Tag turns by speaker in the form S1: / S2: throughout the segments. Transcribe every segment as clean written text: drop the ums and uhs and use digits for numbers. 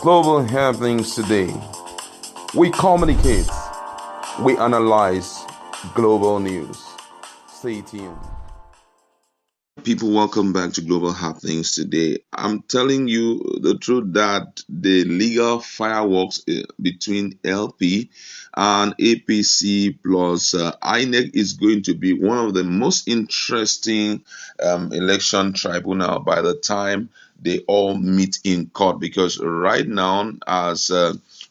S1: Global happenings today. We communicate, we analyze global news. Stay tuned. People, welcome back to Global Happenings today. I'm telling you the truth that the legal fireworks between LP and APC plus INEC is going to be one of the most interesting election tribunal by the time they all meet in court. Because right now, as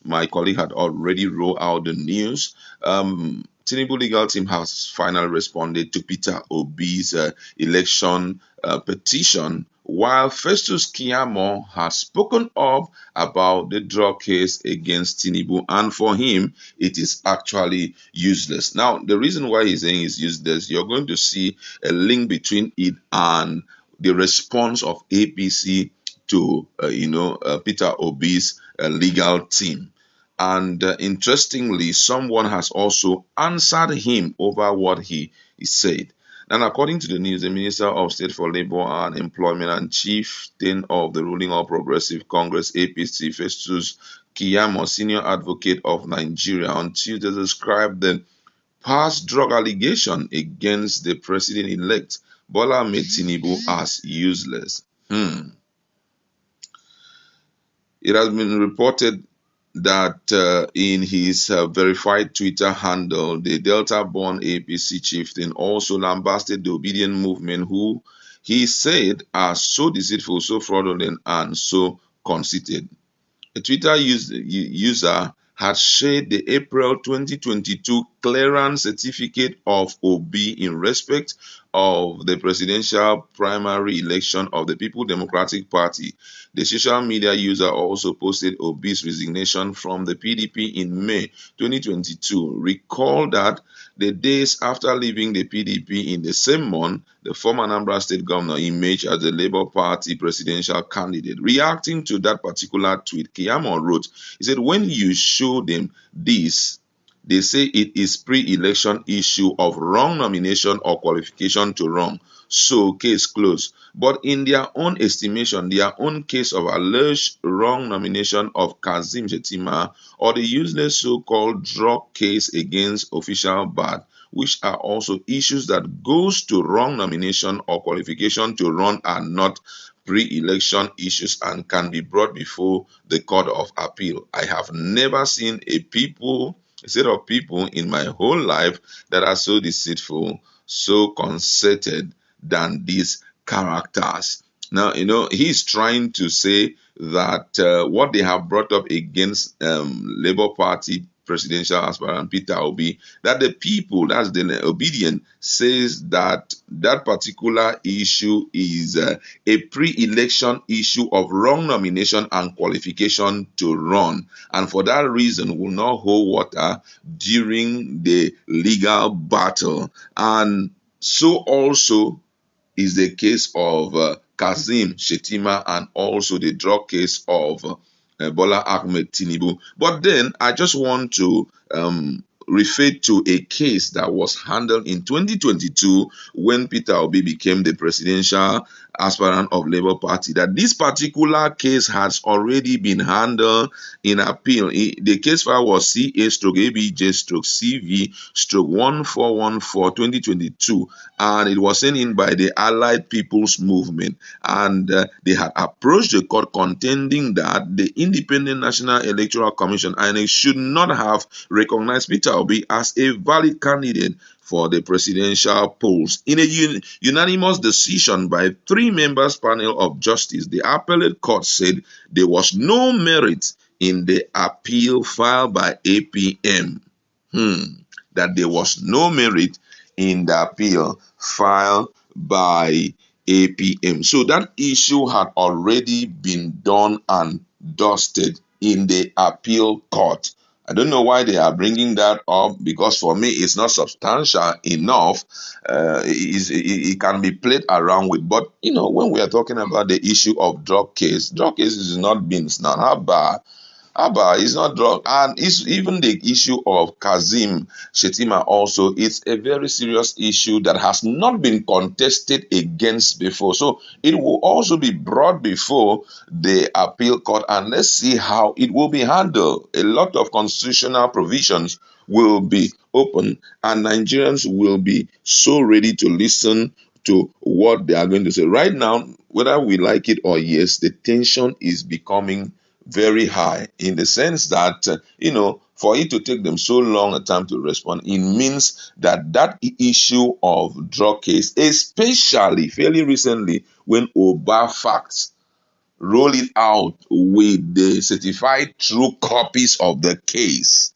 S1: my colleague had already rolled out the news, Tinubu legal team has finally responded to Peter Obi's election petition, while Festus Keyamo has spoken up about the drug case against Tinubu, and for him, it is actually useless. Now, the reason why he's saying it's useless, you're going to see a link between it and the response of APC to, Peter Obi's legal team. And interestingly, someone has also answered him over what he said. And according to the news, the Minister of State for Labor and Employment and Chieftain of the ruling All Progressive Congress APC, Festus Keyamo, senior advocate of Nigeria, on Tuesday described the past drug allegation against the president-elect Bola Ahmed Tinubu as useless. It has been reported that in his verified Twitter handle, the Delta-born APC chieftain also lambasted the Obidient movement, who he said are so deceitful, so fraudulent, and so conceited. A Twitter user had shared the April 2022 clearance certificate of Obi in respect of the presidential primary election of the People Democratic Party. The social media user also posted Obi's resignation from the PDP in May 2022. Recall that the days after leaving the PDP in the same month, the former Anambra State governor emerged as the Labour Party presidential candidate. Reacting to that particular tweet, Keyamo wrote, he said, when you show them this, they say it is pre-election issue of wrong nomination or qualification to run. So, case closed. But in their own estimation, their own case of alleged wrong nomination of Kazim Shettima or the useless so-called drug case against official Bad, which are also issues that goes to wrong nomination or qualification to run, are not pre-election issues and can be brought before the Court of Appeal. I have never seen a set of people in my whole life that are so deceitful, so concerted than these characters. Now, he's trying to say that what they have brought up against Labour Party presidential aspirant Peter Obi, that the people, that's the Obidients, says that that particular issue is a pre-election issue of wrong nomination and qualification to run, and for that reason will not hold water during the legal battle. And so also is the case of Kazim Shettima and also the drug case of Bola Ahmed Tinubu. But then I just want to refer to a case that was handled in 2022 when Peter Obi became the presidential aspirant of Labour Party, that this particular case has already been handled in appeal. The case file was CA/ABJ/CV/1414/2022, and it was sent in by the Allied People's Movement, and they had approached the court contending that the Independent National Electoral Commission INEC should not have recognized Peter Obi as a valid candidate for the presidential polls. In a unanimous decision by 3 members panel of justice, the appellate court said there was no merit in the appeal filed by APM. That there was no merit in the appeal filed by APM. So that issue had already been done and dusted in the appeal court. I don't know why they are bringing that up, because for me it's not substantial enough. It can be played around with. But when we are talking about the issue of drug cases is not beans now. How bad? Abba is not drug, and it's even the issue of Kazim Shetima also. It's a very serious issue that has not been contested against before. So it will also be brought before the appeal court, and let's see how it will be handled. A lot of constitutional provisions will be open, and Nigerians will be so ready to listen to what they are going to say. Right now, whether we like it or yes, the tension is becoming very high in the sense that, for it to take them so long a time to respond, it means that issue of drug case, especially fairly recently when Oba Facts roll it out with the certified true copies of the case,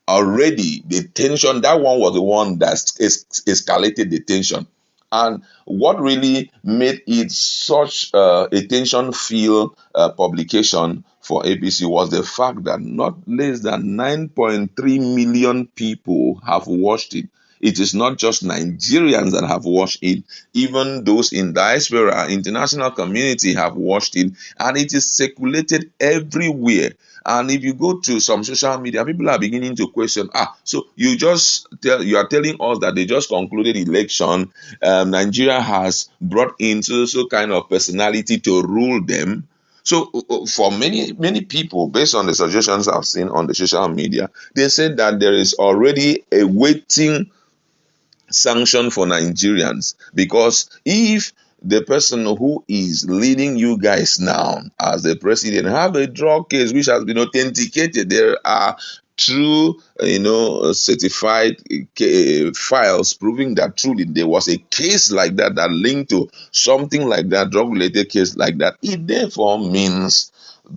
S1: already the tension, that one was the one that escalated the tension. And what really made it such a tension filled publication for APC was the fact that not less than 9.3 million people have watched it. It is not just Nigerians that have watched it, even those in diaspora, international community have watched it, and it is circulated everywhere. And if you go to some social media, people are beginning to question, so you are telling us that they just concluded election. Nigeria has brought in so kind of personality to rule them. So for many people, based on the suggestions I've seen on the social media, they said that there is already a waiting sanction for Nigerians, because if the person who is leading you guys now as the president have a drug case which has been authenticated, there are true, certified files proving that truly there was a case like that that linked to something like that, drug related case like that, it therefore means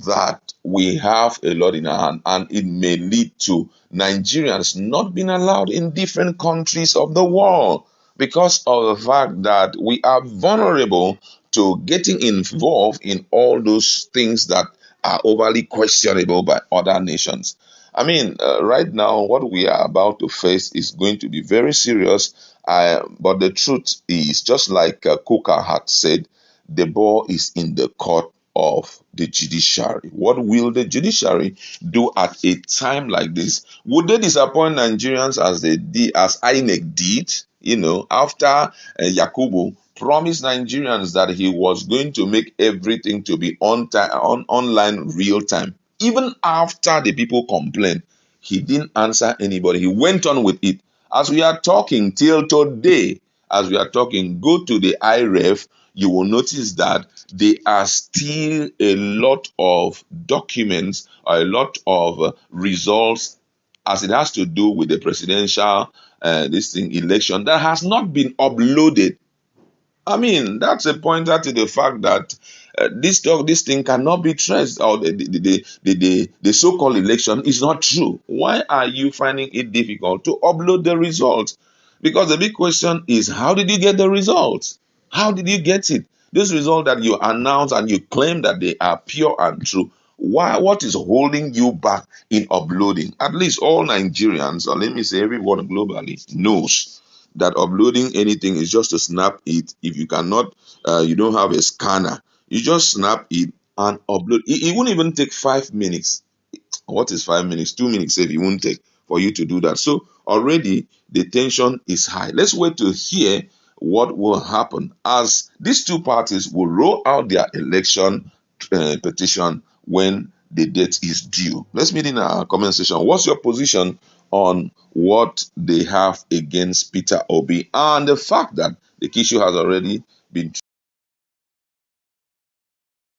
S1: that we have a lot in our hand, and it may lead to Nigerians not being allowed in different countries of the world because of the fact that we are vulnerable to getting involved in all those things that are overly questionable by other nations. I mean, right now, what we are about to face is going to be very serious. But the truth is, just like Kuka had said, the ball is in the court of the judiciary. What will the judiciary do at a time like this? Would they disappoint Nigerians as they did, as INEC did? After Yakubu promised Nigerians that he was going to make everything to be on time, online, real time. Even after the people complained, he didn't answer anybody. He went on with it. As we are talking till today, as we are talking, go to the IREF, you will notice that there are still a lot of documents, a lot of results as it has to do with the presidential election that has not been uploaded. I mean, that's a pointer to the fact that this thing cannot be traced, or the so-called election is not true. Why are you finding it difficult to upload the results? Because the big question is, how did you get the results? How did you get it? This result that you announce and you claim that they are pure and true. Why? What is holding you back in uploading? At least all Nigerians, or let me say everyone globally, knows that uploading anything is just to snap it. If you cannot, you don't have a scanner, you just snap it and upload. It won't even take 5 minutes. What is 5 minutes? 2 minutes if it won't take for you to do that. So already the tension is high. Let's wait to hear what will happen as these two parties will roll out their election petition when the date is due. Let's meet in our comment section. What's your position on what they have against Peter Obi and the fact that the issue has already been